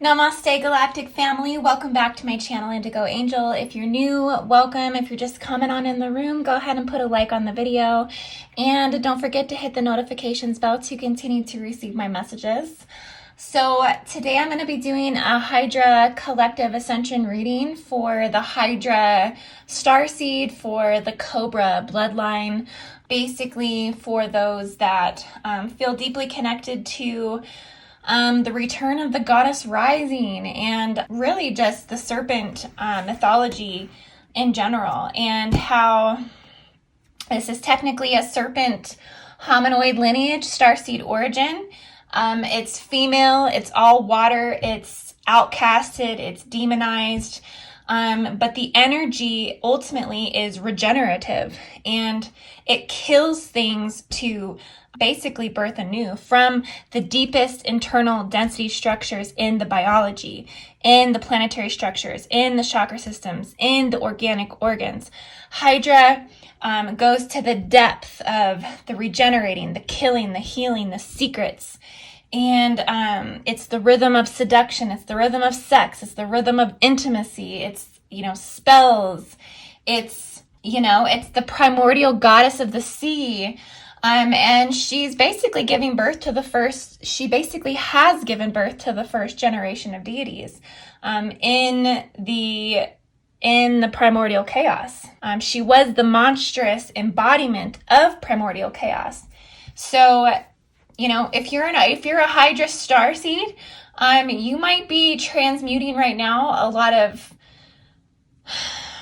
Namaste, Galactic family. Welcome back to my channel, Indigo Angel. If you're new, welcome. If you're just coming on in the room, go ahead and put a like on the video. And don't forget to hit the notifications bell to continue to receive my messages. So today I'm going to be doing a Hydra collective ascension reading for the Hydra Starseed, for the Cobra Bloodline, basically for those that feel deeply connected to the return of the goddess rising, and really just the serpent mythology in general, and how this is technically a serpent hominoid lineage, starseed origin. It's female, it's all water, it's outcasted, it's demonized, but the energy ultimately is regenerative, and it kills things to basically birth anew from the deepest internal density structures in the biology, in the planetary structures, in the chakra systems, in the organic organs. Hydra goes to the depth of the regenerating, the killing, the healing, the secrets. And it's the rhythm of seduction, it's the rhythm of sex, it's the rhythm of intimacy, it's, spells, it's the primordial goddess of the sea. And she's basically giving birth to she basically has given birth to the first generation of deities in the primordial chaos. She was the monstrous embodiment of primordial chaos. So, if you're a Hydra starseed, you might be transmuting right now a lot of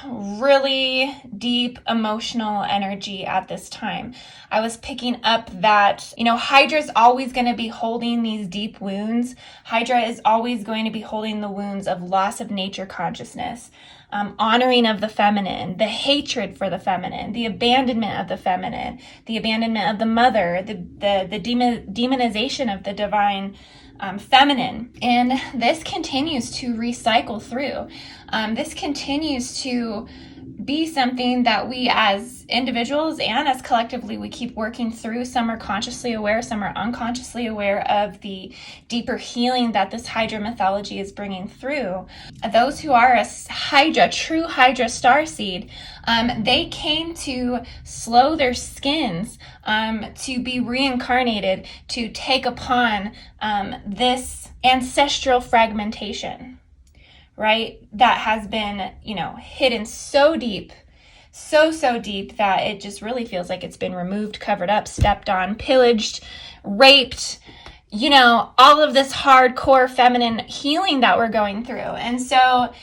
really deep emotional energy at this time. I was picking up that, Hydra's always going to be holding these deep wounds. Hydra is always going to be holding the wounds of loss of nature consciousness, honoring of the feminine, the hatred for the feminine, the abandonment of the feminine, the abandonment of the mother, the demonization of the divine feminine. And this continues to recycle through. This continues to be something that we as individuals and as collectively, we keep working through. Some are consciously aware, some are unconsciously aware of the deeper healing that this Hydra mythology is bringing through. Those who are a Hydra, true Hydra starseed, they came to slow their skins, to be reincarnated, to take upon this ancestral fragmentation, right? That has been, hidden so deep, so deep that it just really feels like it's been removed, covered up, stepped on, pillaged, raped, all of this hardcore feminine healing that we're going through. And so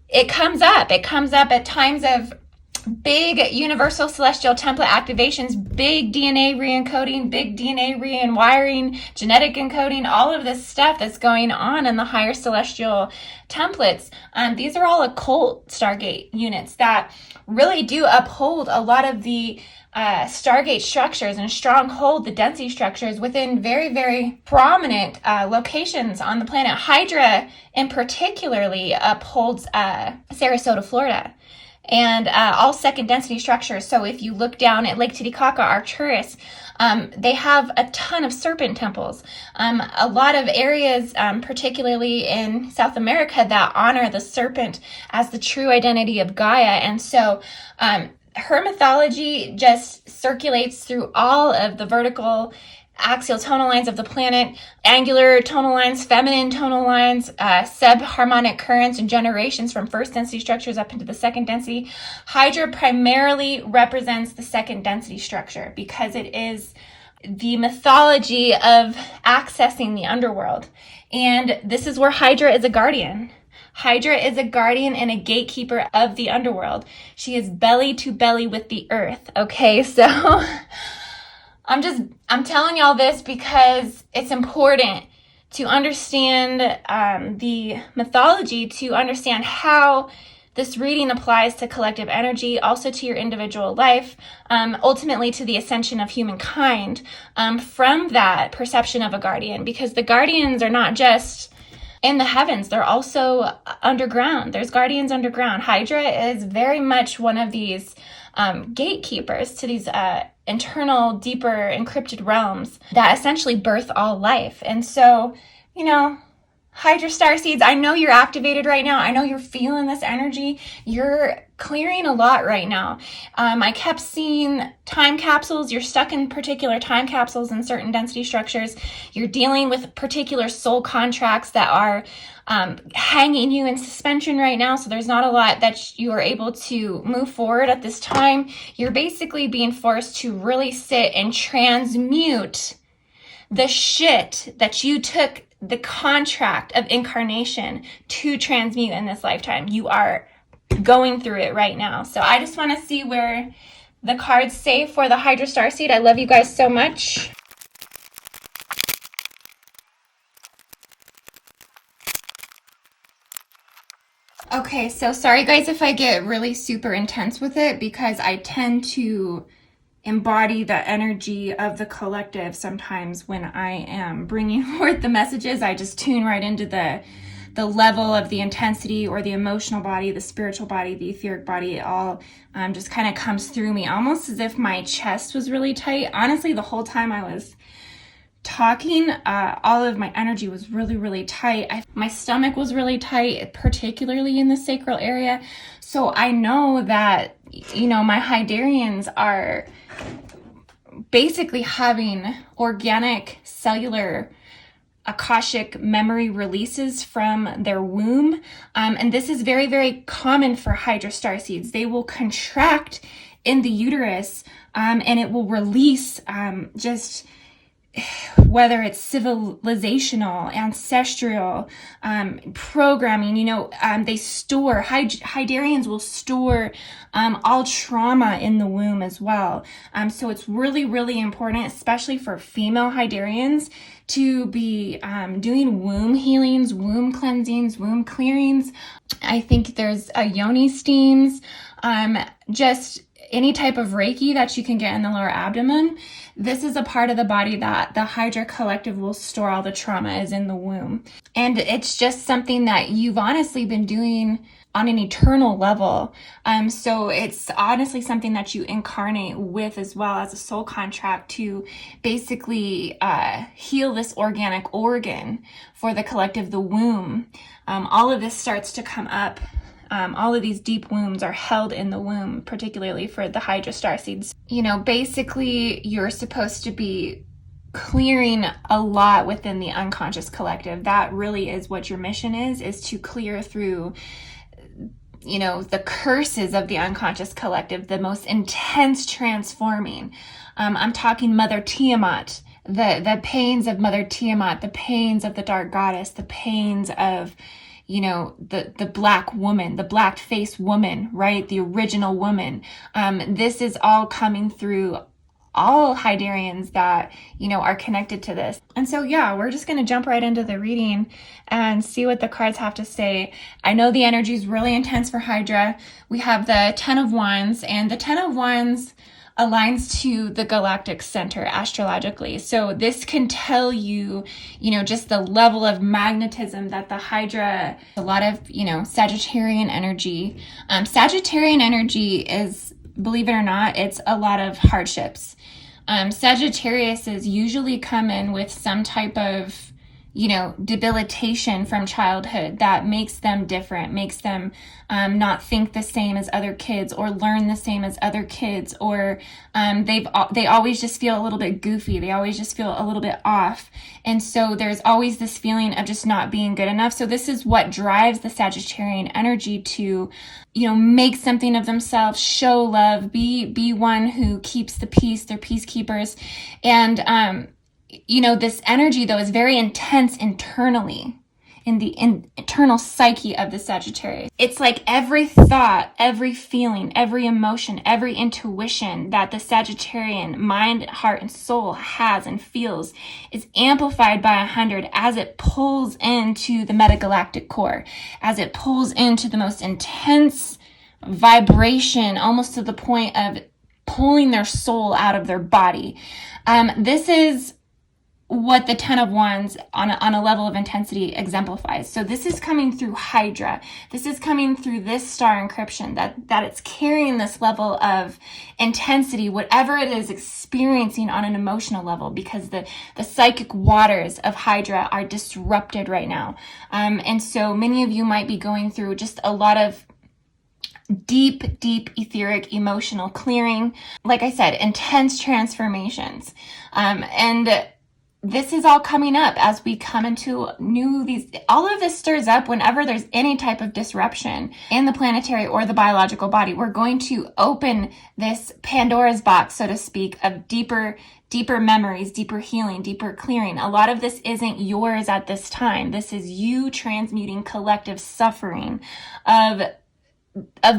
it comes up at times of big universal celestial template activations, big DNA re-encoding, big DNA re-wiring, genetic encoding, all of this stuff that's going on in the higher celestial templates. These are all occult Stargate units that really do uphold a lot of the Stargate structures and stronghold the density structures within very, very prominent locations on the planet. Hydra in particularly upholds Sarasota, Florida, and all second density structures. So if you look down at Lake Titicaca, Arcturus, they have a ton of serpent temples. A lot of areas, particularly in South America, that honor the serpent as the true identity of Gaia. And so her mythology just circulates through all of the vertical axial tonal lines of the planet, angular tonal lines, feminine tonal lines, sub-harmonic currents and generations from first density structures up into the second density. Hydra primarily represents the second density structure because it is the mythology of accessing the underworld. And this is where Hydra is a guardian. Hydra is a guardian and a gatekeeper of the underworld. She is belly to belly with the earth. Okay, so I'm telling y'all this because it's important to understand the mythology, to understand how this reading applies to collective energy, also to your individual life, ultimately to the ascension of humankind from that perception of a guardian, because the guardians are not just in the heavens, they're also underground. There's guardians underground. Hydra is very much one of these gatekeepers to these internal, deeper, encrypted realms that essentially birth all life. And so, Hydra Starseeds, I know you're activated right now. I know you're feeling this energy. You're clearing a lot right now. I kept seeing time capsules. You're stuck in particular time capsules in certain density structures. You're dealing with particular soul contracts that are hanging you in suspension right now. So there's not a lot that you are able to move forward at this time. You're basically being forced to really sit and transmute the shit that you took the contract of incarnation to transmute in this lifetime. You are going through it right now. So I just want to see where the cards say for the Hydra Starseed. I love you guys so much. Okay, so sorry guys if I get really super intense with it, because I tend to embody the energy of the collective sometimes when I am bringing forth the messages. I just tune right into the level of the intensity, or the emotional body, the spiritual body, the etheric body. It all just kind of comes through me, almost as if my chest was really tight. Honestly, the whole time I was talking, all of my energy was really, really tight. My stomach was really tight, particularly in the sacral area. So I know that, you know, my Hydarians are basically having organic cellular Akashic memory releases from their womb. And this is very, very common for Hydra Starseeds. They will contract in the uterus, and it will release just whether it's civilizational, ancestral, programming, you know, they store, Hydarians will store all trauma in the womb as well. So it's really, really important, especially for female Hydarians, to be doing womb healings, womb cleansings, womb clearings. I think there's yoni steams, just any type of Reiki that you can get in the lower abdomen. This is a part of the body that the Hydra Collective will store all the trauma, is in the womb. And it's just something that you've honestly been doing on an eternal level. So it's honestly something that you incarnate with as well as a soul contract to basically heal this organic organ for the collective, the womb. All of this starts to come up. All of these deep wounds are held in the womb, particularly for the Hydra Starseeds. You know, basically, you're supposed to be clearing a lot within the unconscious collective. That really is what your mission is to clear through, you know, the curses of the unconscious collective, the most intense transforming. I'm talking Mother Tiamat, the pains of Mother Tiamat, the pains of the Dark Goddess, the pains of, you know, the black woman, the black faced woman, right? The original woman. This is all coming through all Hydarians that, you know, are connected to this. And so, yeah, we're just going to jump right into the reading and see what the cards have to say. I know the energy is really intense for Hydra. We have the 10 of Wands, and the 10 of Wands aligns to the galactic center astrologically. So this can tell you, you know, just the level of magnetism that the Hydra, a lot of, you know, Sagittarian energy. Sagittarian energy is, believe it or not, it's a lot of hardships. Sagittariuses usually come in with some type of, you know, debilitation from childhood that makes them different, makes them not think the same as other kids or learn the same as other kids, or they always just feel a little bit goofy. They always just feel a little bit off. And so there's always this feeling of just not being good enough. So this is what drives the Sagittarian energy to, you know, make something of themselves, show love, be one who keeps the peace. They're peacekeepers. And, you know, this energy, though, is very intense internally, in the internal psyche of the Sagittarius. It's like every thought, every feeling, every emotion, every intuition that the Sagittarian mind, heart, and soul has and feels is amplified by 100 as it pulls into the metagalactic core, as it pulls into the most intense vibration, almost to the point of pulling their soul out of their body. This is what the Ten of Wands on a level of intensity exemplifies. So this is coming through Hydra. This is coming through this star encryption, that it's carrying this level of intensity, whatever it is experiencing on an emotional level, because the psychic waters of Hydra are disrupted right now. And so many of you might be going through just a lot of deep etheric emotional clearing. Like I said, intense transformations. And this is all coming up as we come into all of this stirs up whenever there's any type of disruption in the planetary or the biological body. We're going to open this Pandora's box, so to speak, of deeper memories, deeper healing, deeper clearing. A lot of this isn't yours at this time. This is you transmuting collective suffering of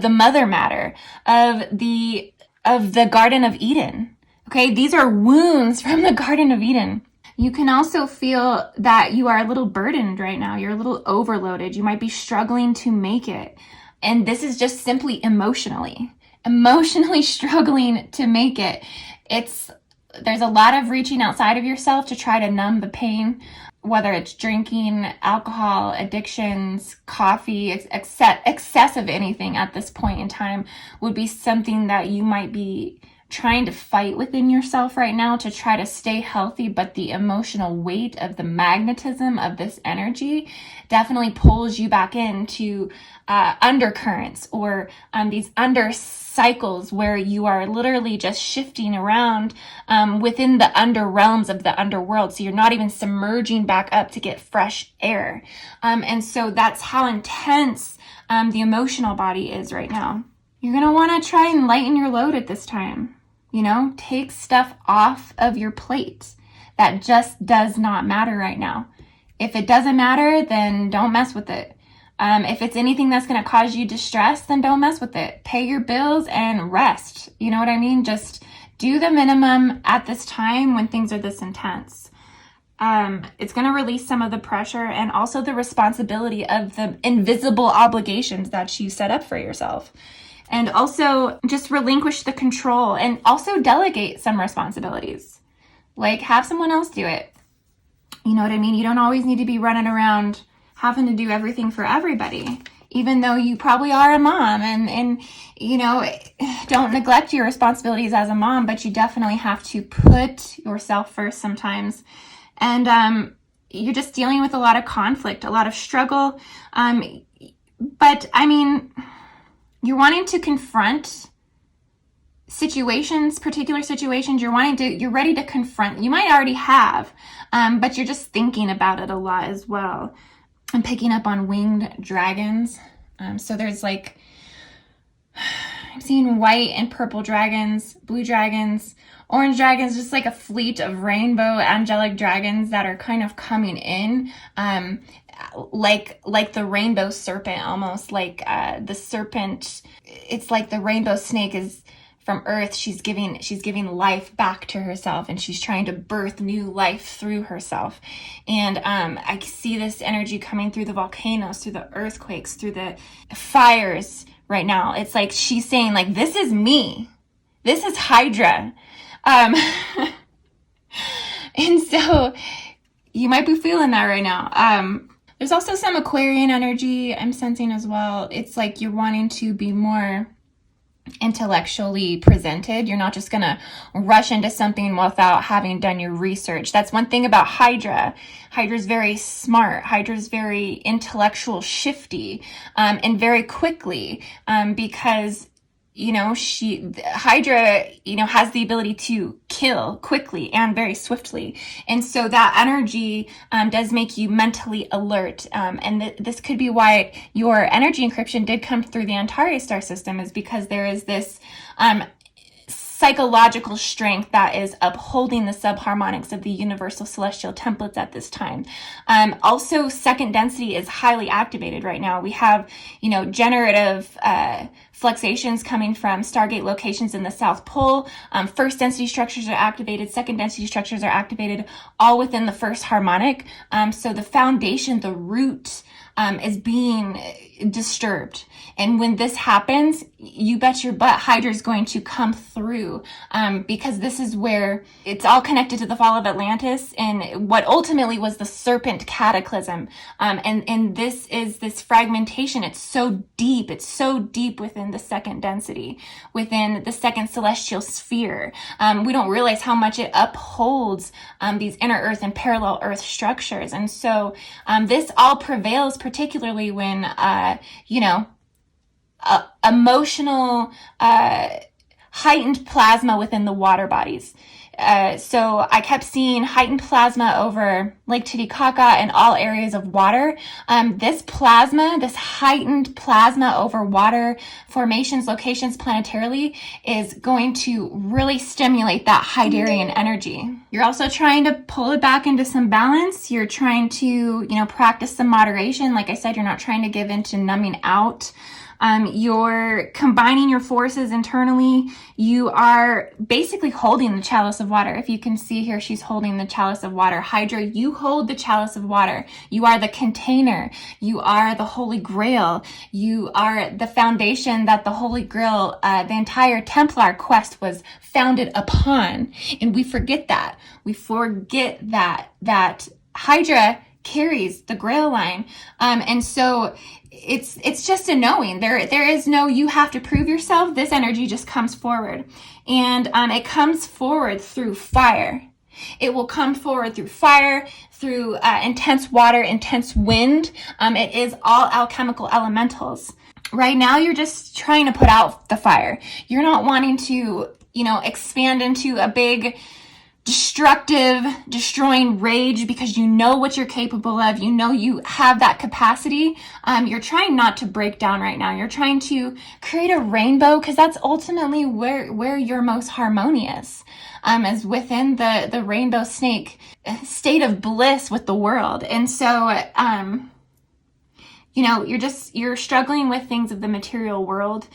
the mother matter, of the Garden of Eden. Okay, these are wounds from the Garden of Eden. You can also feel that you are a little burdened right now. You're a little overloaded. You might be struggling to make it. And this is just simply emotionally struggling to make it. There's a lot of reaching outside of yourself to try to numb the pain, whether it's drinking, alcohol, addictions, coffee, excessive anything at this point in time would be something that you might be trying to fight within yourself right now to try to stay healthy. But the emotional weight of the magnetism of this energy definitely pulls you back into undercurrents or these under cycles where you are literally just shifting around within the under realms of the underworld. So you're not even submerging back up to get fresh air. And so that's how intense the emotional body is right now. You're going to want to try and lighten your load at this time. Take stuff off of your plate that just does not matter right now. If it doesn't matter, then don't mess with it. If it's anything that's going to cause you distress, then don't mess with it. Pay your bills and rest. You know what I mean? Just do the minimum at this time when things are this intense. It's going to release some of the pressure and also the responsibility of the invisible obligations that you set up for yourself. And also just relinquish the control and also delegate some responsibilities. Like have someone else do it. You know what I mean? You don't always need to be running around having to do everything for everybody, even though you probably are a mom and don't neglect your responsibilities as a mom, but you definitely have to put yourself first sometimes. And you're just dealing with a lot of conflict, a lot of struggle. But I mean, you're wanting to confront particular situations. You're ready to confront. You might already have, but you're just thinking about it a lot as well. I'm picking up on winged dragons. So there's I'm seeing white and purple dragons, blue dragons, orange dragons, just like a fleet of rainbow angelic dragons that are kind of coming in. Like the rainbow serpent, almost like the serpent. It's like the rainbow snake is from earth. She's giving life back to herself, and she's trying to birth new life through herself. And I see this energy coming through the volcanoes, through the earthquakes, through the fires right now. It's like she's saying, like, this is me. This is Hydra. And so you might be feeling that right now. There's also some Aquarian energy I'm sensing as well. It's like you're wanting to be more intellectually presented. You're not just going to rush into something without having done your research. That's one thing about Hydra. Hydra's very smart. Hydra's very intellectual, shifty, and very quickly, because Hydra, has the ability to kill quickly and very swiftly. And so that energy does make you mentally alert. And this could be why your energy encryption did come through the Antares star system, is because there is this psychological strength that is upholding the subharmonics of the universal celestial templates at this time. Also, second density is highly activated right now. We have, generative fluxations coming from Stargate locations in the South Pole. First density structures are activated. Second density structures are activated, all within the first harmonic. So the foundation, the root is being disturbed. And when this happens, you bet your butt Hydra is going to come through, because this is where it's all connected to the fall of Atlantis and what ultimately was the Serpent cataclysm. And this is this fragmentation. It's so deep within the second density, within the second celestial sphere. We don't realize how much it upholds these inner earth and parallel earth structures. And so this all prevails, particularly when, emotional, heightened plasma within the water bodies. So I kept seeing heightened plasma over Lake Titicaca and all areas of water. This plasma, this heightened plasma over water formations, locations planetarily, is going to really stimulate that Hyderian energy. You're also trying to pull it back into some balance. You're trying to, practice some moderation. Like I said, you're not trying to give into numbing out. You're combining your forces internally. You are basically holding the chalice of water. If you can see here, she's holding the chalice of water. Hydra, you hold the chalice of water. You are the container. You are the Holy Grail. You are the foundation that the Holy Grail, the entire Templar quest was founded upon. And we forget that. We forget that Hydra carries the Grail line. And so it's just a knowing. There is no, you have to prove yourself. This energy just comes forward. And it comes forward through fire. It will come forward through fire, through intense water, intense wind. It is all alchemical elementals. Right now, you're just trying to put out the fire. You're not wanting to, expand into a big destructive, destroying rage because you know what you're capable of. You know you have that capacity. You're trying not to break down right now. You're trying to create a rainbow because that's ultimately where you're most harmonious, is within the rainbow snake state of bliss with the world. And so, you're struggling with things of the material world.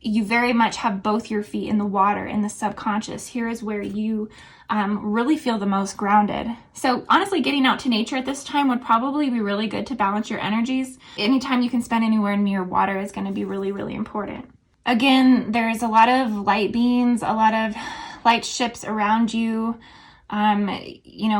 You very much have both your feet in the water, in the subconscious. Here is where you really feel the most grounded. So honestly, getting out to nature at this time would probably be really good to balance your energies. Anytime you can spend anywhere near water is going to be really, really important. Again, there's a lot of light beings, a lot of light ships around you,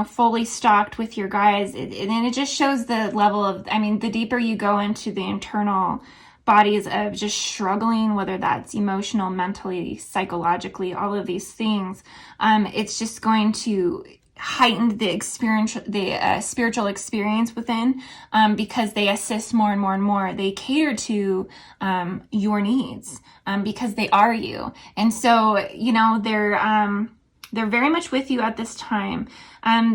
fully stocked with your guides. And it just shows the level of, the deeper you go into the internal bodies of just struggling, whether that's emotional, mentally, psychologically, all of these things, it's just going to heighten the experience, the spiritual experience within, because they assist more and more and more. They cater to your needs, because they are you. And so, they're very much with you at this time.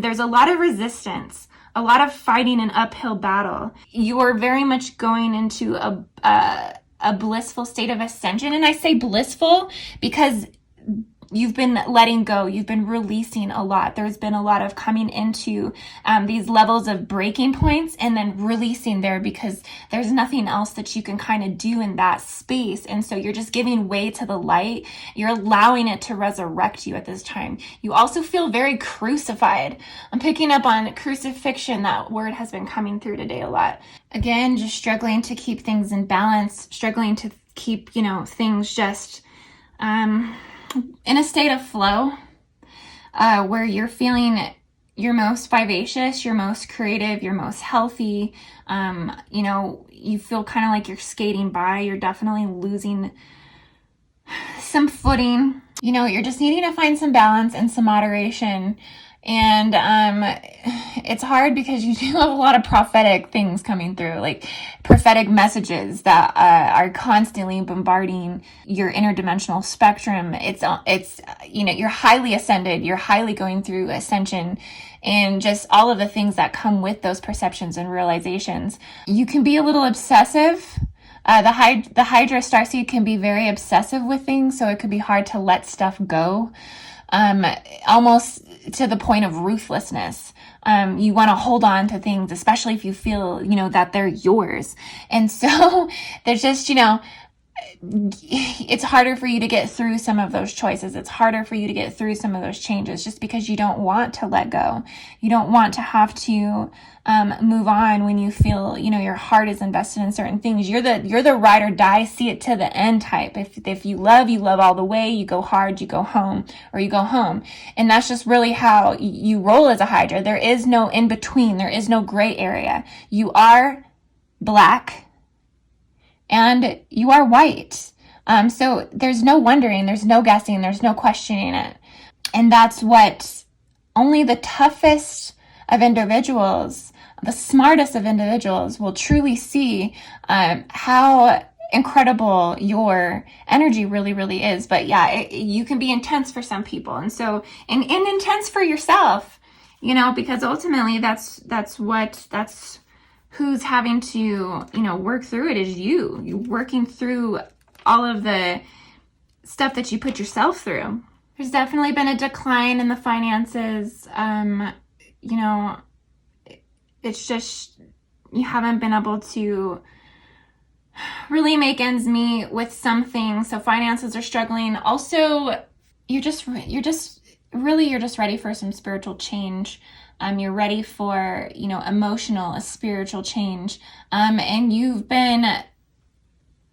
There's a lot of resistance, a lot of fighting an uphill battle. You are very much going into a blissful state of ascension. And I say blissful because you've been letting go. You've been releasing a lot. There's been a lot of coming into these levels of breaking points and then releasing there because there's nothing else that you can kind of do in that space. And so you're just giving way to the light. You're allowing it to resurrect you at this time. You also feel very crucified. I'm picking up on crucifixion. That word has been coming through today a lot. Again, just struggling to keep things in balance, struggling to keep, things just in a state of flow, where you're feeling your most vivacious, your most creative, your most healthy. You feel kind of like you're skating by. You're definitely losing some footing. You're just needing to find some balance and some moderation. And it's hard because you do have a lot of prophetic things coming through, like prophetic messages that are constantly bombarding your interdimensional spectrum. It's you're highly ascended, you're highly going through ascension, and just all of the things that come with those perceptions and realizations. You can be a little obsessive. The Hydra Starseed can be very obsessive with things, so it could be hard to let stuff go. Almost to the point of ruthlessness. You want to hold on to things, especially if you feel, that they're yours. And so there's just, it's harder for you to get through some of those choices. It's harder for you to get through some of those changes just because you don't want to let go. You don't want to have to move on when you feel, your heart is invested in certain things. You're the ride or die, see it to the end type. If you love all the way. You go hard, you go home, or you go home. And that's just really how you roll as a Hydra. There is no in between. There is no gray area. You are black and you are white. So there's no wondering, there's no guessing, there's no questioning it. And that's what only the toughest of individuals, the smartest of individuals will truly see how incredible your energy really, really is. But yeah, you can be intense for some people. And so, and intense for yourself, because ultimately that's who's having to, work through it is you. You're working through all of the stuff that you put yourself through. There's definitely been a decline in the finances. It's just, you haven't been able to really make ends meet with some things. So finances are struggling. Also, you're just ready for some spiritual change. You're ready for, emotional, a spiritual change. And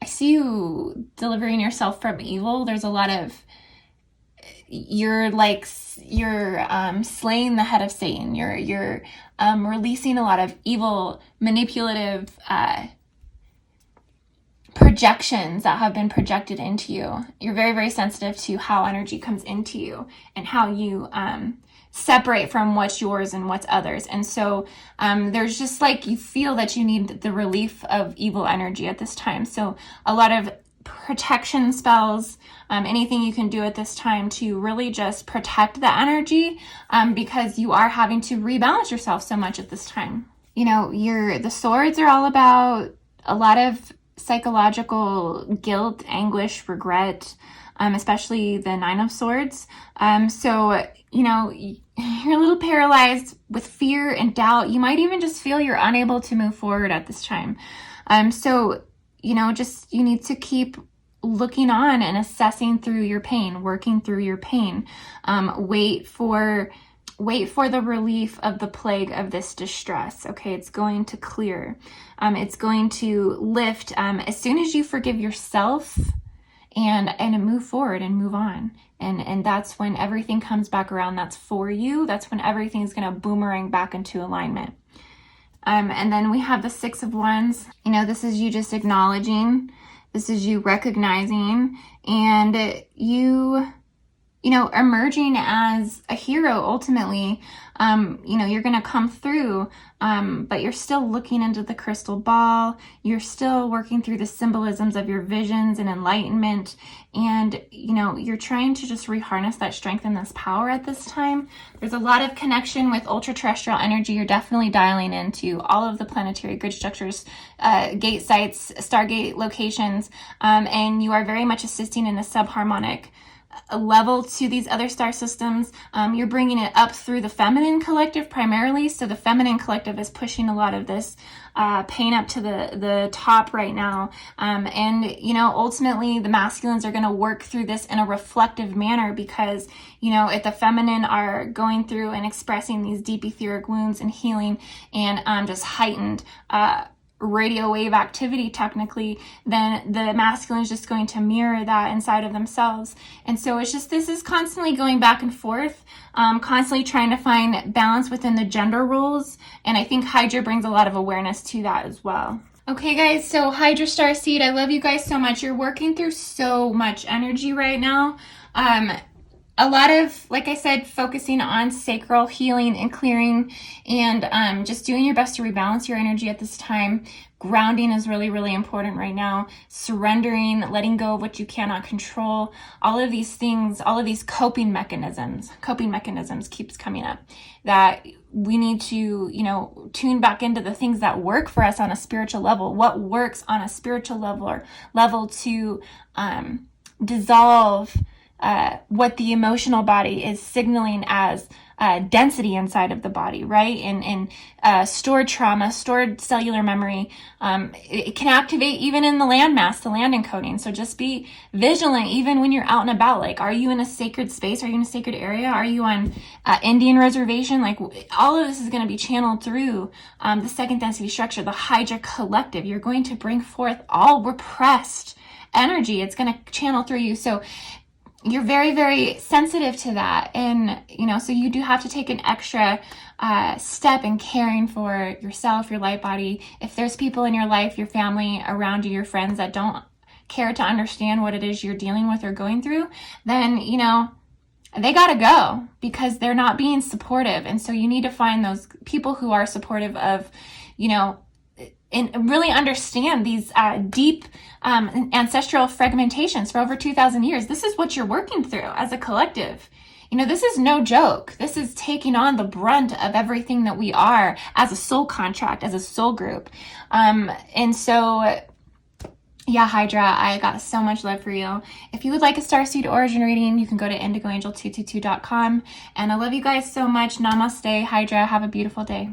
I see you delivering yourself from evil. There's a lot of, you're slaying the head of Satan. You're releasing a lot of evil, manipulative, projections that have been projected into you. You're very, very sensitive to how energy comes into you and how you, separate from what's yours and what's others. And so there's just you feel that you need the relief of evil energy at this time. So a lot of protection spells, anything you can do at this time to really just protect the energy, because you are having to rebalance yourself so much at this time. The swords are all about a lot of psychological guilt, anguish, regret, especially the Nine of Swords. So you're a little paralyzed with fear and doubt. You might even just feel you're unable to move forward at this time. So, you need to keep looking on and assessing through your pain, working through your pain. Wait for the relief of the plague of this distress. Okay, it's going to clear. It's going to lift as soon as you forgive yourself and move forward and move on. And that's when everything comes back around. That's for you. That's when everything's going to boomerang back into alignment. And then we have the Six of Wands. This is you just acknowledging. This is you recognizing and you emerging as a hero ultimately. You're going to come through, but you're still looking into the crystal ball. You're still working through the symbolisms of your visions and enlightenment. And, you're trying to just reharness that strength and this power at this time. There's a lot of connection with ultra-terrestrial energy. You're definitely dialing into all of the planetary grid structures, gate sites, stargate locations, and you are very much assisting in a subharmonic level to these other star systems. You're bringing it up through the feminine collective primarily. So the feminine collective is pushing a lot of this pain up to the top right now. And ultimately the masculines are going to work through this in a reflective manner because, if the feminine are going through and expressing these deep etheric wounds and healing and just heightened radio wave activity technically, then the masculine is just going to mirror that inside of themselves. And so it's just, this is constantly going back and forth, constantly trying to find balance within the gender roles. And I think Hydra brings a lot of awareness to that as well. Okay guys, so Hydra Starseed, I love you guys so much. You're working through so much energy right now. A lot of, like I said, focusing on sacral healing and clearing and just doing your best to rebalance your energy at this time. Grounding is really, really important right now. Surrendering, letting go of what you cannot control. All of these things, all of these coping mechanisms keeps coming up. That we need to, tune back into the things that work for us on a spiritual level. What works on a spiritual level or level to dissolve what the emotional body is signaling as density inside of the body, right? And stored trauma, stored cellular memory. It can activate even in the landmass, the land encoding. So just be vigilant even when you're out and about. Like, are you in a sacred space? Are you in a sacred area? Are you on Indian reservation? Like, all of this is going to be channeled through the second density structure, the Hydra collective. You're going to bring forth all repressed energy. It's going to channel through you. So you're very, very sensitive to that. And, so you do have to take an extra step in caring for yourself, your light body. If there's people in your life, your family around you, your friends that don't care to understand what it is you're dealing with or going through, then, they got to go because they're not being supportive. And so you need to find those people who are supportive of, and really understand these deep ancestral fragmentations for over 2,000 years. This is what you're working through as a collective. This is no joke. This is taking on the brunt of everything that we are as a soul contract, as a soul group. And so, yeah, Hydra, I got so much love for you. If you would like a Starseed origin reading, you can go to indigoangel222.com. And I love you guys so much. Namaste, Hydra. Have a beautiful day.